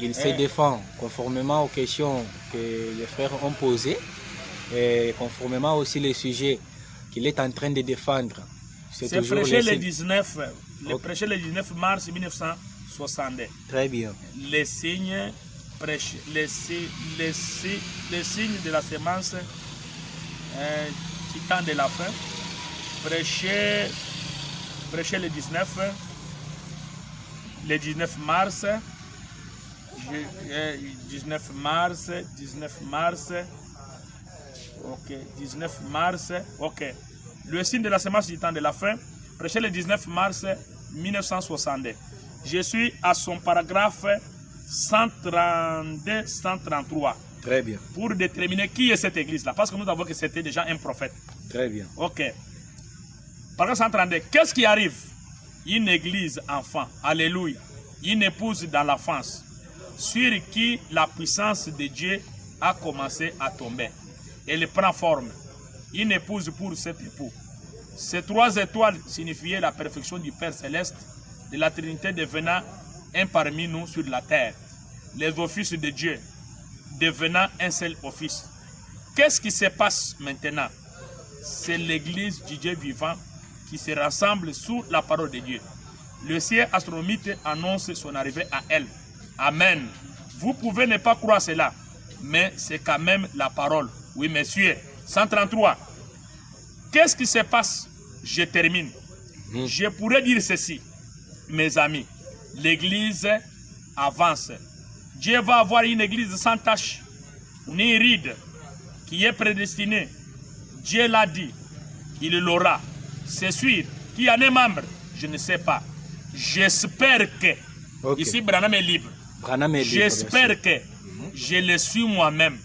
Il se défend conformément aux questions que les frères ont posées et conformément aussi les sujets qu'il est en train de défendre. C'est prêché le 19 mars 1962. Très bien. Les signes de la semence du temps de la fin. Prêché le 19 mars. 19 mars. Ok. Le signe de la semence du temps de la fin. Prêché le 19 mars 1962. Je suis à son paragraphe 132-133. Très bien. Pour déterminer qui est cette église-là. Parce que nous avons que c'était déjà un prophète. Très bien. Ok. Paragraphe 132. Qu'est-ce qui arrive? Une église enfant. Alléluia. Une épouse dans l'enfance. Sur qui la puissance de Dieu a commencé à tomber. Elle prend forme. Une épouse pour cet époux. Ces 3 étoiles signifiaient la perfection du Père Céleste, de la Trinité devenant un parmi nous sur la terre. Les offices de Dieu devenant un seul office. Qu'est-ce qui se passe maintenant? C'est l'église du Dieu vivant qui se rassemble sous la parole de Dieu. Le ciel astronomique annonce son arrivée à elle. Amen. Vous pouvez ne pas croire cela, mais c'est quand même la parole. Oui, messieurs. 133. Qu'est-ce qui se passe? Je termine. Je pourrais dire ceci, mes amis. L'église avance. Dieu va avoir une église sans tache, ni ride, qui est prédestinée. Dieu l'a dit. Il l'aura. C'est sûr. Qui en est membre? Je ne sais pas. J'espère que. Okay. Ici, Branham est libre. J'espère que je le suis moi-même.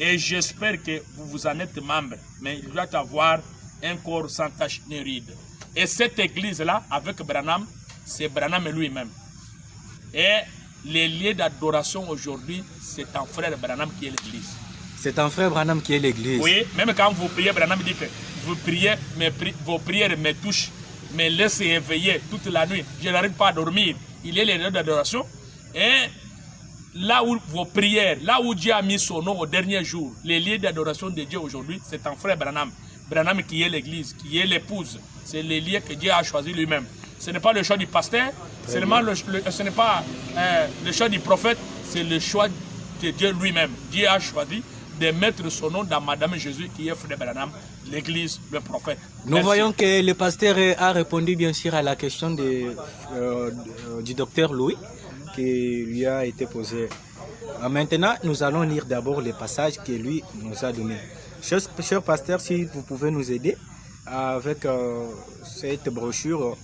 Et j'espère que vous en êtes membre. Mais il doit y avoir un corps sans tache ni ride. Et cette église-là, avec Branham, c'est Branham lui-même. Et les lieux d'adoration aujourd'hui, c'est un frère Branham qui est l'église. C'est un frère Branham qui est l'église. Oui, même quand vous priez, Branham dit que vous priez, mais vos prières me touchent, me laissent éveiller toute la nuit. Je n'arrive pas à dormir. Il est les lieux d'adoration. Et là où vos prières, là où Dieu a mis son nom au dernier jour, les lieux d'adoration de Dieu aujourd'hui, c'est un frère Branham. Branham qui est l'église, qui est l'épouse. C'est les lieux que Dieu a choisi lui-même. Ce n'est pas le choix du pasteur, ce n'est pas le choix du prophète, c'est le choix de Dieu lui-même. Dieu a choisi de mettre son nom dans Madame Jésus qui est frère Branham, l'église, le prophète. Nous voyons que le pasteur a répondu bien sûr à la question du docteur Louis qui lui a été posée. Maintenant, nous allons lire d'abord les passages que lui nous a donnés. Cher pasteur, si vous pouvez nous aider avec cette brochure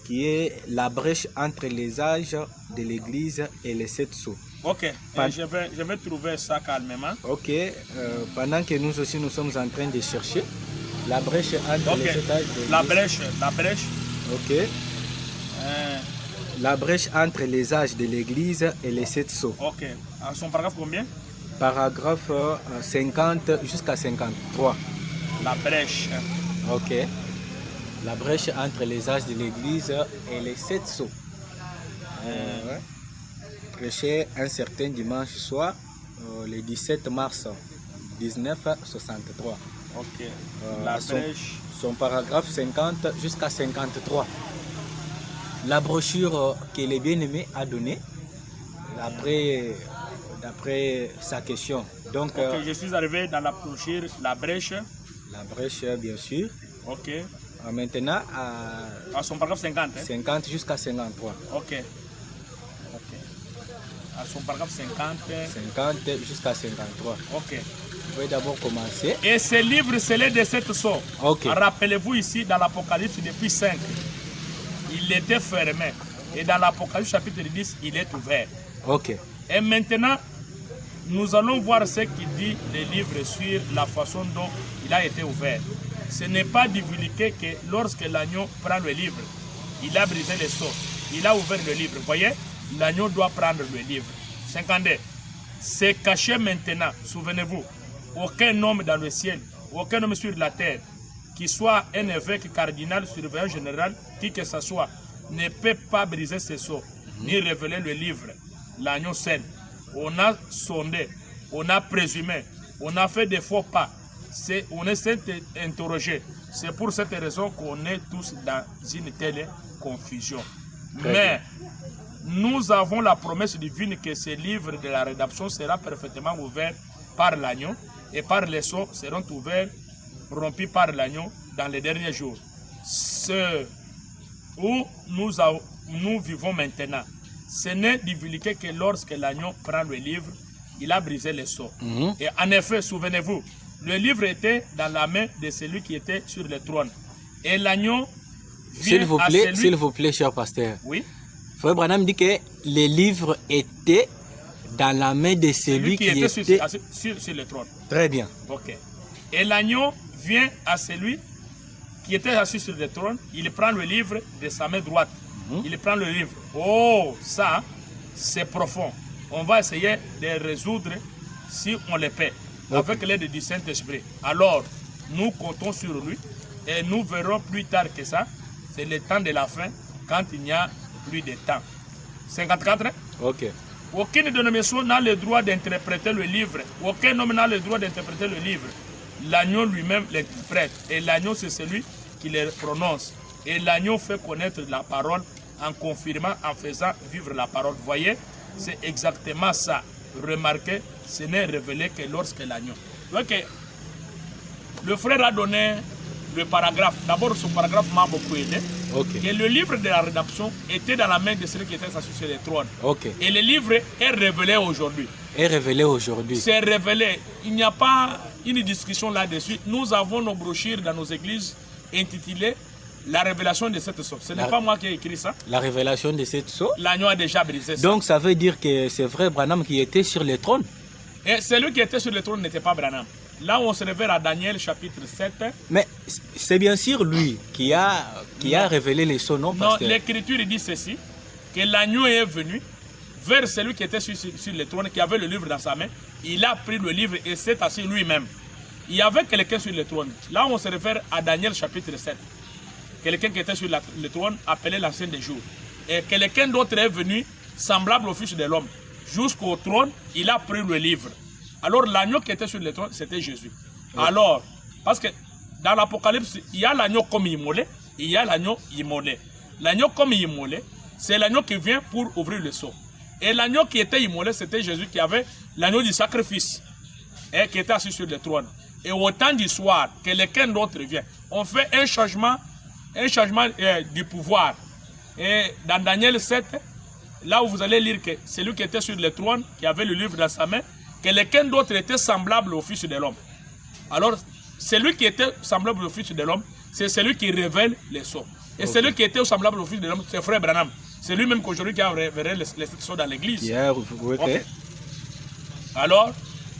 qui est la brèche entre les âges de l'église et les 7 sceaux. Ok, je vais trouver ça calmement. Ok, pendant que nous aussi nous sommes en train de chercher la brèche entre les 7 âges de l'église. La brèche. Ok. La brèche entre les âges de l'église et les 7 sceaux. Ok, son paragraphe combien? Paragraphe 50 jusqu'à 53. La brèche. Ok. La brèche entre les âges de l'église et les 7 sceaux. Prêché un certain dimanche soir, le 17 mars 1963. Ok. La brèche. Son paragraphe 50 jusqu'à 53. La brochure que le bien-aimé a donnée, d'après sa question. Donc, je suis arrivé dans la brochure, la brèche. La brèche, bien sûr. Ok. Maintenant, à son paragraphe 50. 50 jusqu'à 53. Ok. à son paragraphe 50. 50 jusqu'à 53. Ok. Je vais d'abord commencer. Et ce livre scellé de cette sorte. Ok. Rappelez-vous ici dans l'Apocalypse depuis 5, il était fermé. Et dans l'Apocalypse chapitre 10, il est ouvert. Ok. Et maintenant, nous allons voir ce qu'il dit le livre sur la façon dont il a été ouvert. Ce n'est pas divulgué que lorsque l'agneau prend le livre, il a brisé les sceaux, il a ouvert le livre. Vous voyez, l'agneau doit prendre le livre. 52. C'est caché maintenant, souvenez-vous, aucun homme dans le ciel, aucun homme sur la terre, qui soit un évêque, cardinal, surveillant général, qui que ce soit, ne peut pas briser ses sceaux, ni révéler le livre, l'agneau saint. On a sondé, on a présumé, on a fait des faux pas, on s'est interrogé. C'est pour cette raison qu'on est tous dans une telle confusion. Mais nous avons la promesse divine que ce livre de la rédemption sera parfaitement ouvert par l'agneau et par les sceaux seront ouverts, rompus par l'agneau dans les derniers jours. Ce où nous vivons maintenant, ce n'est divulgué que lorsque l'agneau prend le livre, il a brisé les sceaux. Et en effet, souvenez-vous, le livre était dans la main de celui qui était sur le trône. Et l'agneau vient à celui... S'il vous plaît, cher pasteur. Oui. Frère Branham dit que les livres étaient dans la main de celui qui était sur le trône. Très bien. Ok. Et l'agneau vient à celui qui était assis sur le trône. Il prend le livre de sa main droite. Il prend le livre. Oh, ça, c'est profond. On va essayer de résoudre si on le paie. Avec l'aide du Saint-Esprit. Alors, nous comptons sur lui et nous verrons plus tard que ça. C'est le temps de la fin quand il n'y a plus de temps. 54. Ok. Aucune dénomination n'a le droit d'interpréter le livre. Aucun homme n'a le droit d'interpréter le livre. L'agneau lui-même l'interprète. Et l'agneau, c'est celui qui le prononce. Et l'agneau fait connaître la parole en confirmant, en faisant vivre la parole. Vous voyez, c'est exactement ça. Remarquez, ce n'est révélé que lorsque l'agneau. Donc, le frère a donné le paragraphe. D'abord, ce paragraphe m'a beaucoup aidé. Okay. Et le livre de la rédemption était dans la main de celui qui était assis sur le trône. Okay. Et le livre est révélé aujourd'hui. Est révélé aujourd'hui. C'est révélé. Il n'y a pas une discussion là-dessus. Nous avons nos brochures dans nos églises intitulées La révélation de cette sorte. Ce n'est pas moi qui ai écrit ça. La révélation de cette sorte. L'agneau a déjà brisé ça. Donc ça veut dire que c'est vrai Branham qui était sur le trône. Et celui qui était sur le trône n'était pas Branham. Là, on se réfère à Daniel chapitre 7. Mais c'est bien sûr lui qui a révélé les sceaux, non, pasteur? Non, l'écriture dit ceci, que l'agneau est venu vers celui qui était sur le trône, qui avait le livre dans sa main. Il a pris le livre et s'est assis lui-même. Il y avait quelqu'un sur le trône. Là, on se réfère à Daniel chapitre 7. Quelqu'un qui était sur le trône appelé l'ancien des jours. Et quelqu'un d'autre est venu, semblable au Fils de l'homme. Jusqu'au trône, il a pris le livre. Alors l'agneau qui était sur le trône, c'était Jésus. Oui. Alors, parce que dans l'Apocalypse, il y a l'agneau comme immolé, il y a l'agneau immolé. L'agneau comme immolé, c'est l'agneau qui vient pour ouvrir le sceau. Et l'agneau qui était immolé, c'était Jésus qui avait l'agneau du sacrifice et qui était assis sur le trône. Et au temps du soir, quelqu'un d'autre vient. On fait un changement du pouvoir. Et dans Daniel 7, là où vous allez lire que celui qui était sur le trône, qui avait le livre dans sa main, quelqu'un d'autre était semblable au Fils de l'homme. Alors, celui qui était semblable au Fils de l'homme, c'est celui qui révèle les sceaux. Et celui qui était semblable au Fils de l'homme, c'est Frère Branham. C'est lui-même qu'aujourd'hui qui a révélé les sceaux dans l'église. Yeah, okay. Alors,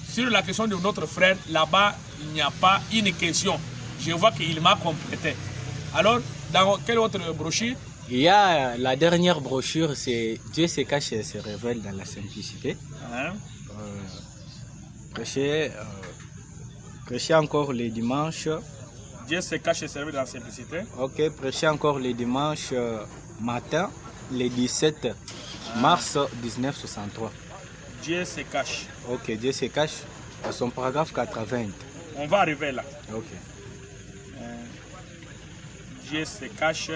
sur la question de notre frère, là-bas, il n'y a pas une question. Je vois qu'il m'a complété. Alors, dans quelle autre brochure? Il y a la dernière brochure, c'est Dieu se cache et se révèle dans la simplicité. Prêcher encore les dimanches. Dieu se cache et se révèle dans la simplicité. Ok, prêcher encore les dimanches matin, le 17 mars 1963. Dieu se cache. Ok, Dieu se cache à son paragraphe 80. On va arriver là. Ok. Dieu se cache.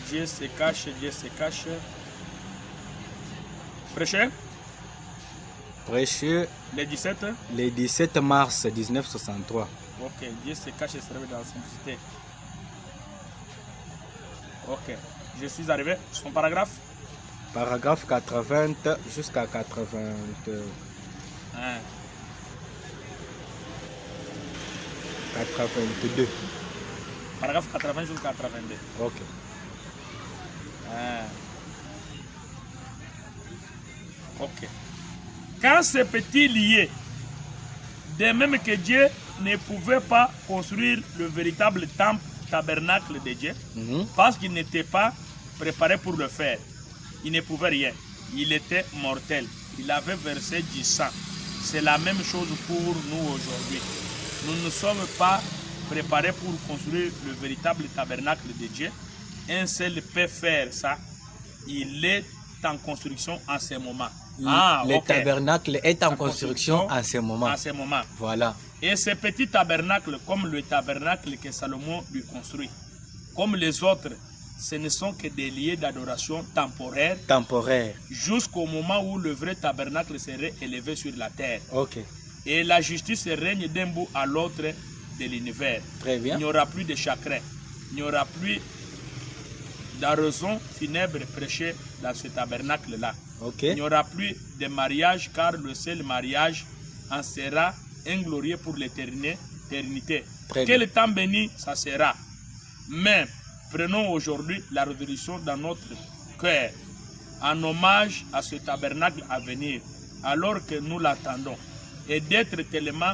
Dieu se cache, Dieu se cache. Prêcher. Prêcher. Le 17 mars 1963. Ok, Dieu se cache et se révèle dans la simplicité. Ok, je suis arrivé. Son paragraphe Paragraphe 80 jusqu'à 80. 82. Paragraphe 80 jusqu'à 82. Ok. Ok. Quand ces petits liés, de même que Dieu ne pouvait pas construire le véritable temple, tabernacle de Dieu, parce qu'il n'était pas préparé pour le faire. Il ne pouvait rien. Il était mortel. Il avait versé du sang. C'est la même chose pour nous aujourd'hui. Nous ne sommes pas préparés pour construire le véritable tabernacle de Dieu. Un seul peut faire ça. Il est en construction en ce moment. Le tabernacle est en construction en ce moment. En ce moment. Voilà. Et ce petit tabernacle, comme le tabernacle que Salomon lui construit, comme les autres, ce ne sont que des lieux d'adoration temporaires. Temporaire. Jusqu'au moment où le vrai tabernacle serait élevé sur la terre. Ok. Et la justice règne d'un bout à l'autre de l'univers. Très bien. Il n'y aura plus de chagrin. Il n'y aura plus d'oraison funèbre prêchée dans ce tabernacle-là. Okay. Il n'y aura plus de mariage car le seul mariage en sera inglorieux pour l'éternité. Quel temps béni ça sera. Mais prenons aujourd'hui la résolution dans notre cœur en hommage à ce tabernacle à venir alors que nous l'attendons et d'être tellement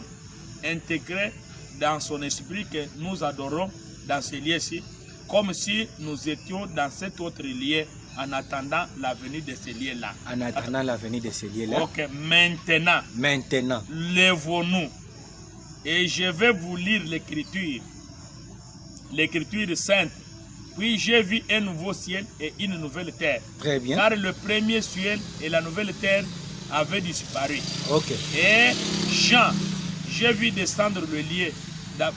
intégrés dans son esprit que nous adorons dans ce lieu-ci comme si nous étions dans cet autre lieu en attendant la venue de ce lieu-là. En attendant la venue de ce lieu-là. Ok, maintenant, lèvons-nous et je vais vous lire l'écriture sainte. Puis j'ai vu un nouveau ciel et une nouvelle terre. Très bien. Car le premier ciel et la nouvelle terre avaient disparu. Ok. Et Jean, j'ai vu descendre le lieu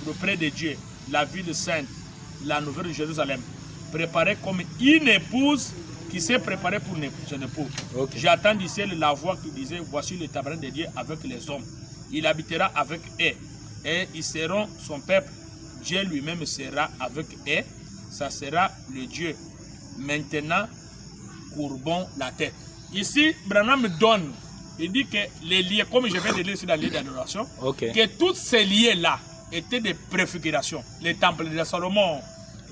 auprès de Dieu, la ville sainte, la nouvelle Jérusalem, préparée comme une épouse qui s'est préparée pour son époux. Okay. J'attends du ciel la voix qui disait, voici le tabernacle de Dieu avec les hommes. Il habitera avec eux et ils seront son peuple. Dieu lui-même sera avec eux. Ça sera le Dieu. Maintenant, courbons la tête. Ici, Branham donne, il dit que les lieux, comme je viens de lire sur la lieu d'adoration, que tous ces lieux-là étaient des préfigurations. Les temples de Salomon,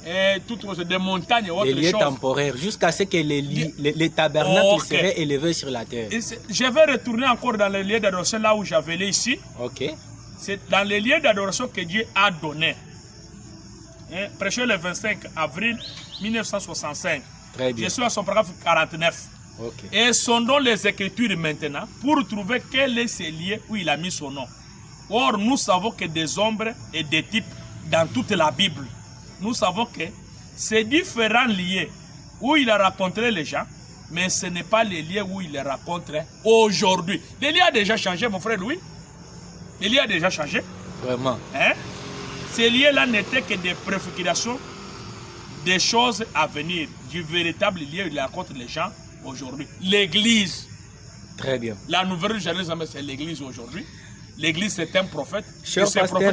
et toutes des montagnes et autres choses. Les lieux temporaires, jusqu'à ce que les tabernacles seraient élevés sur la terre. Je vais retourner encore dans les lieux d'adoration, là où j'avais lu ici. C'est dans les lieux d'adoration que Dieu a donné. Prêché le 25 avril 1965. Très bien. Je suis à son paragraphe 49. Et sondons les Écritures maintenant pour trouver quel est ce lieu où il a mis son nom. Or, nous savons que des ombres et des types dans toute la Bible. Nous savons que ces différents lieux où il a rencontré les gens, mais ce n'est pas les lieux où il les rencontre aujourd'hui. Les lieux ont déjà changé, mon frère Louis. Les lieux ont déjà changé. Vraiment. Ces lieux-là n'étaient que des préfigurations des choses à venir, du véritable lieu où il rencontre les gens aujourd'hui. L'église. Très bien. La nouvelle Jérusalem, c'est l'église aujourd'hui. L'église, c'est un prophète. Cher pasteur,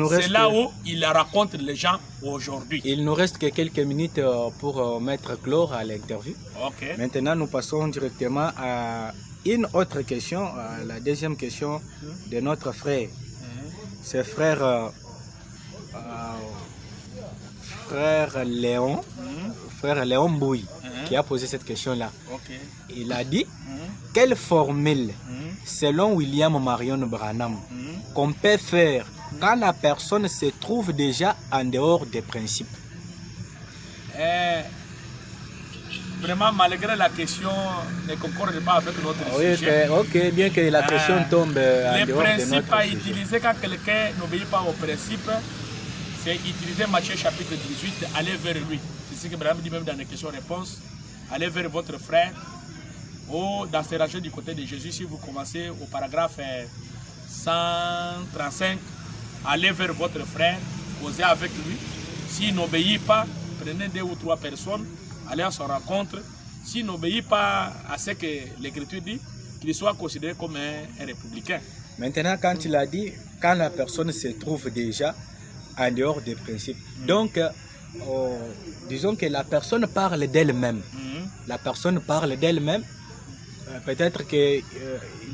c'est là où il rencontre les gens aujourd'hui. Il nous reste que quelques minutes pour mettre clore à l'interview. Maintenant, nous passons directement à une autre question, la deuxième question de notre frère. C'est frère Léon, frère Léon Bouy, qui a posé cette question-là. Il a dit, quelle formule, selon William Marion Branham, qu'on peut faire quand la personne se trouve déjà en dehors des principes? Vraiment, malgré la question ne concorde pas avec notre sujet. Bien que la question tombe en dehors de notre sujet. Les principes à utiliser quand quelqu'un n'obéit pas aux principes, c'est utiliser Matthieu chapitre 18, aller vers lui. C'est ce que Branham dit même dans les questions-réponses. Allez vers votre frère. Ou dans ces rangées du côté de Jésus, si vous commencez au paragraphe 135, allez vers votre frère, causez avec lui. S'il n'obéit pas, prenez 2 ou 3 personnes, allez à son rencontre. S'il n'obéit pas à ce que l'Écriture dit, qu'il soit considéré comme un républicain. Maintenant, quand il a dit, quand la personne se trouve déjà en dehors des principes, donc disons que la personne parle d'elle-même. La personne parle d'elle-même. Peut-être qu'il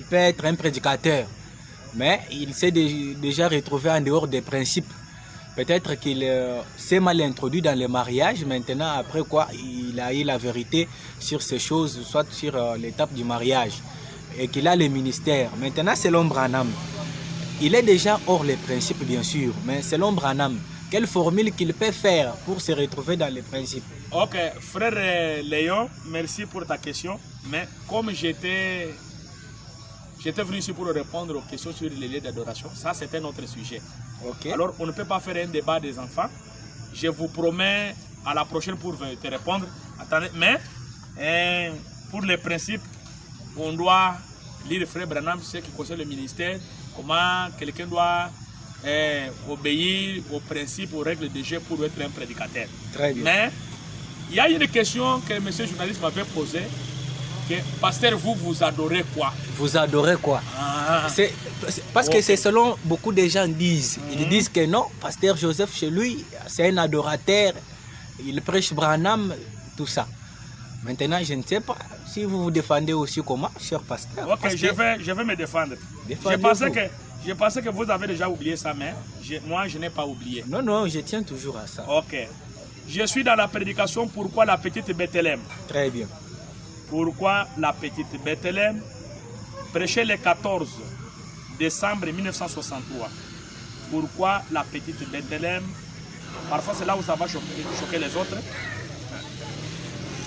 peut être un prédicateur, mais il s'est déjà retrouvé en dehors des principes. Peut-être qu'il s'est mal introduit dans le mariage. Maintenant, après quoi, il a eu la vérité sur ces choses, soit sur l'étape du mariage, et qu'il a le ministère. Maintenant, selon Branham, il est déjà hors les principes, bien sûr, mais selon Branham, quelle formule qu'il peut faire pour se retrouver dans les principes? Ok, frère Léon, merci pour ta question. Mais comme j'étais venu ici pour répondre aux questions sur les lieux d'adoration, ça c'est un autre sujet. Okay. Alors on ne peut pas faire un débat des enfants. Je vous promets à la prochaine pour te répondre. Attendez, mais pour les principes, on doit lire frère Branham, ce qui concerne le ministère, comment quelqu'un doit obéir aux principes, aux règles de jeu pour être un prédicateur. Très bien. Mais il y a une question que monsieur le journaliste m'avait posée, que pasteur, vous adorez quoi? Vous adorez quoi? Parce que c'est selon beaucoup de gens disent. Ils disent que non, pasteur Joseph chez lui, c'est un adorateur, il prêche Branham, tout ça. Maintenant, je ne sais pas si vous vous défendez aussi comment, cher pasteur. Ok, je vais me défendre. Je pensais que vous avez déjà oublié ça, mais moi, je n'ai pas oublié. Non, non, je tiens toujours à ça. Ok. Je suis dans la prédication, pourquoi la petite Bethléem? Très bien. Pourquoi la petite Bethléem? Prêché le 14 décembre 1963. Pourquoi la petite Bethléem? Parfois, c'est là où ça va choquer les autres.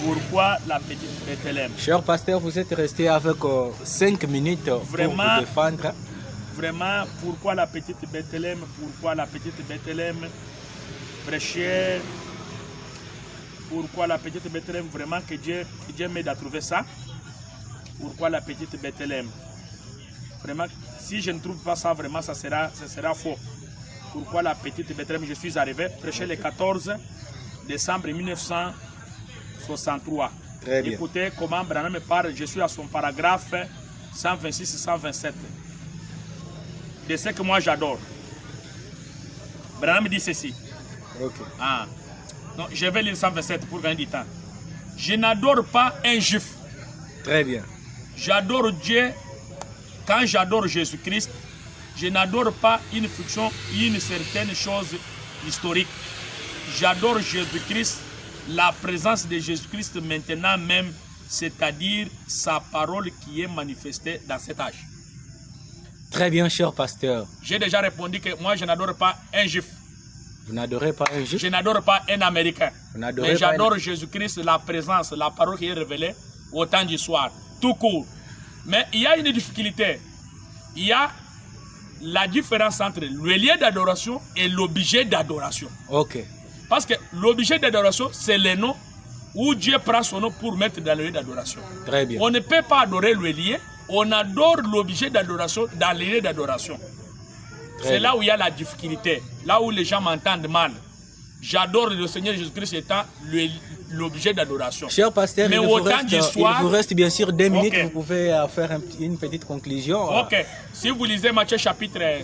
Pourquoi la petite Bethléem? Cher pasteur, vous êtes resté avec 5 minutes pour vous défendre. Vraiment, pourquoi la petite Bethléem? Pourquoi la petite Bethléem? Prêcher. Pourquoi la petite Bethléem? Vraiment que Dieu m'aide à trouver ça. Pourquoi la petite Bethléem? Vraiment, si je ne trouve pas ça, vraiment, ça sera faux. Pourquoi la petite Bethléem? Je suis arrivé, prêcher le 14 décembre 1963. Très bien. Écoutez comment Branham me parle, je suis à son paragraphe 126-127. De ce que moi j'adore. Branham dit ceci. Ok. Ah. Non, je vais lire 127 pour gagner du temps. Je n'adore pas un juif. Très bien. J'adore Dieu. Quand j'adore Jésus-Christ, je n'adore pas une fiction, une certaine chose historique. J'adore Jésus-Christ, la présence de Jésus-Christ maintenant même, c'est-à-dire sa parole qui est manifestée dans cet âge. Très bien, cher pasteur. J'ai déjà répondu que moi, je n'adore pas un juif. Vous n'adorez pas un juif? Je n'adore pas un Américain. Mais j'adore Jésus-Christ, la présence, la parole qui est révélée au temps du soir. Tout court. Mais il y a une difficulté. Il y a la différence entre le lieu d'adoration et l'objet d'adoration. Ok. Parce que l'objet d'adoration, c'est le nom où Dieu prend son nom pour mettre dans le lieu d'adoration. Très bien. On ne peut pas adorer le lieu, on adore l'objet d'adoration dans le lieu d'adoration. C'est là où il y a la difficulté, là où les gens m'entendent mal. J'adore le Seigneur Jésus-Christ étant l'objet d'adoration. Cher pasteur, mais il vous reste bien sûr 2 minutes, okay. Vous pouvez faire une petite conclusion. Ok, si vous lisez Matthieu chapitre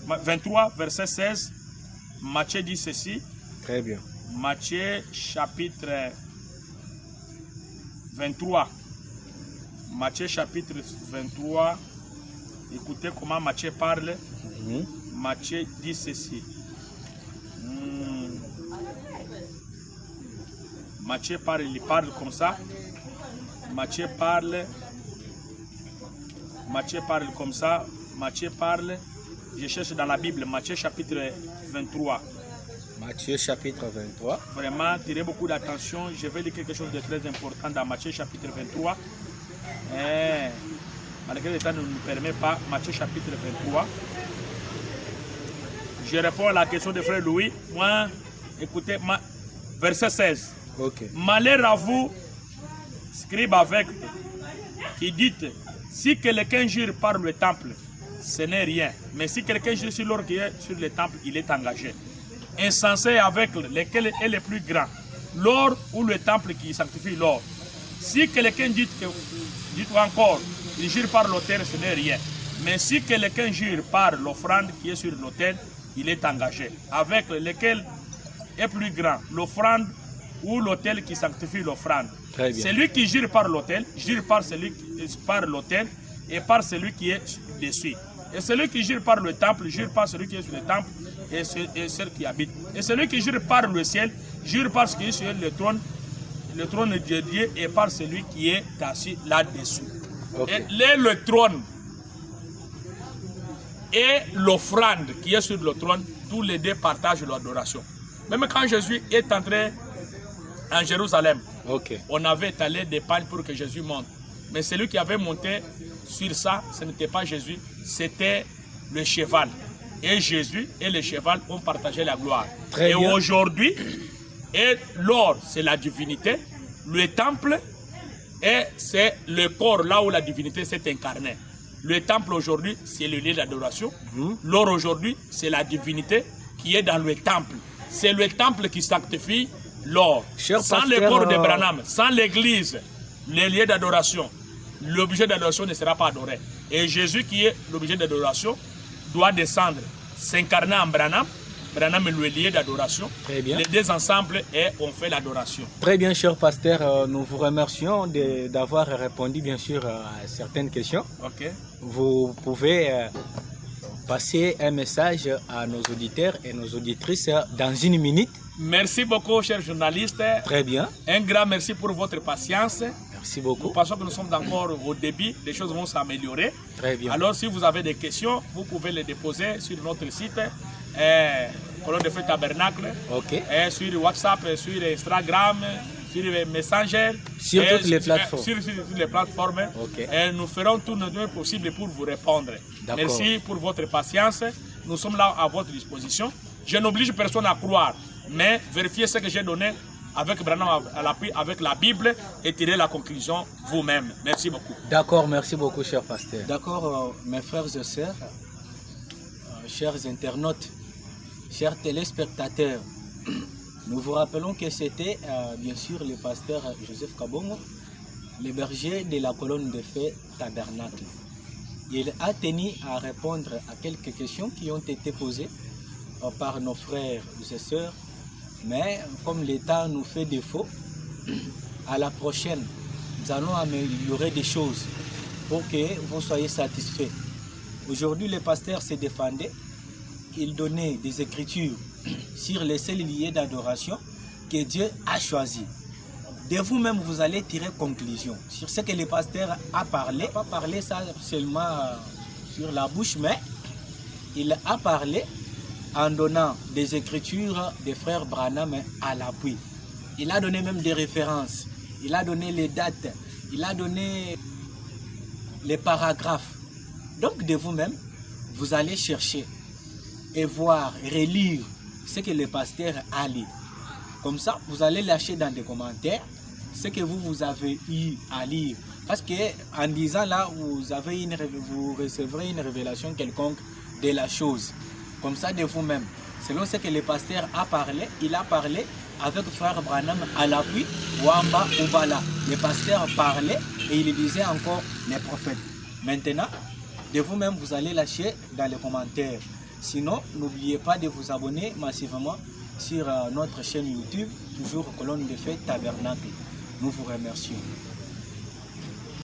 23, verset 16, Matthieu dit ceci. Très bien. Matthieu chapitre 23. Matthieu chapitre 23. Écoutez comment Matthieu parle. Matthieu dit ceci. Matthieu parle, il parle comme ça. Matthieu parle comme ça. Matthieu parle. Je cherche dans la Bible, Matthieu chapitre 23. Matthieu chapitre 23. Vraiment, tirez beaucoup d'attention. Je vais dire quelque chose de très important dans Matthieu chapitre 23. Malgré le temps ne nous permet pas, Matthieu chapitre 23. Je réponds à la question de frère Louis. Moi, écoutez, verset 16. Okay. Malheur à vous, scribes avec, qui dites, si quelqu'un jure par le temple, ce n'est rien. Mais si quelqu'un jure sur l'or qui est sur le temple, il est engagé. Insensé avec lequel est le plus grand, l'or ou le temple qui sanctifie l'or. Si quelqu'un dit encore, il jure par l'autel, ce n'est rien. Mais si quelqu'un jure par l'offrande qui est sur l'autel, il est engagé. Avec lequel est plus grand, l'offrande ou l'autel qui sanctifie l'offrande. Celui qui jure par l'autel, jure par l'autel et par celui qui est dessus. Et celui qui jure par le temple, jure par celui qui est sur le temple et celui qui habite. Et celui qui jure par le ciel, jure par ce qui est sur le trône de Dieu et par celui qui est assis là-dessus. Okay. Et le trône et l'offrande qui est sur le trône, tous les deux partagent l'adoration. Même quand Jésus est entré en Jérusalem, on avait étalé des pagnes pour que Jésus monte. Mais celui qui avait monté sur ça, ce n'était pas Jésus, c'était le cheval. Et Jésus et le cheval ont partagé la gloire. Et aujourd'hui, l'or, c'est la divinité, le temple, et c'est le corps là où la divinité s'est incarnée. Le temple aujourd'hui, c'est le lieu d'adoration. L'or aujourd'hui, c'est la divinité qui est dans le temple. C'est le temple qui sanctifie l'or. Sans le corps de Branham, sans l'église, les lieux d'adoration, l'objet d'adoration ne sera pas adoré. Et Jésus qui est l'objet d'adoration doit descendre, s'incarner en Branham. Branham est le lieu d'adoration. Les deux ensemble et on fait l'adoration. Très bien, cher pasteur, nous vous remercions d'avoir répondu bien sûr à certaines questions. Vous pouvez passer un message à nos auditeurs et nos auditrices dans 1 minute. Merci beaucoup, chers journalistes. Très bien. Un grand merci pour votre patience. Merci beaucoup. Nous pensons que nous sommes encore au début, les choses vont s'améliorer. Très bien. Alors, si vous avez des questions, vous pouvez les déposer sur notre site, Colonne de Feu Tabernacle, sur WhatsApp, sur Instagram, sur Messenger, sur toutes les plateformes. Sur les plateformes. Et nous ferons tout notre possible pour vous répondre. Merci pour votre patience. Nous sommes là à votre disposition. Je n'oblige personne à croire, mais vérifiez ce que j'ai donné avec Branham à l'appui, avec la Bible, et tirer la conclusion vous-même. Merci beaucoup. D'accord, merci beaucoup, cher pasteur. D'accord, mes frères et sœurs, chers internautes, chers téléspectateurs, nous vous rappelons que c'était bien sûr le pasteur Joseph Kabongo, le berger de la colonne de feu Tabernacle. Il a tenu à répondre à quelques questions qui ont été posées par nos frères et sœurs, mais comme l'État nous fait défaut, à la prochaine, nous allons améliorer des choses pour que vous soyez satisfaits. Aujourd'hui, le pasteur se défendait, il donnait des écritures sur les seuls lieux d'adoration que Dieu a choisi. De vous-même, vous allez tirer conclusion sur ce que le pasteur a parlé. Pas parler ça seulement sur la bouche, mais il a parlé en donnant des écritures des frères Branham à l'appui. Il a donné même des références, il a donné les dates, il a donné les paragraphes. Donc de vous-même, vous allez chercher et voir, relire ce que le pasteur a lu. Comme ça, vous allez lâcher dans des commentaires ce que vous avez eu à lire. Parce qu'en disant là, vous recevrez une révélation quelconque de la chose. Comme ça de vous-même. Selon ce que le pasteur a parlé, il a parlé avec frère Branham à l'appui, Wamba Ubala. Le pasteur parlait et il disait encore les prophètes. Maintenant, de vous-même, vous allez lâcher dans les commentaires. Sinon, n'oubliez pas de vous abonner massivement sur notre chaîne YouTube, toujours Colonne de Feu Tabernacle. Nous vous remercions.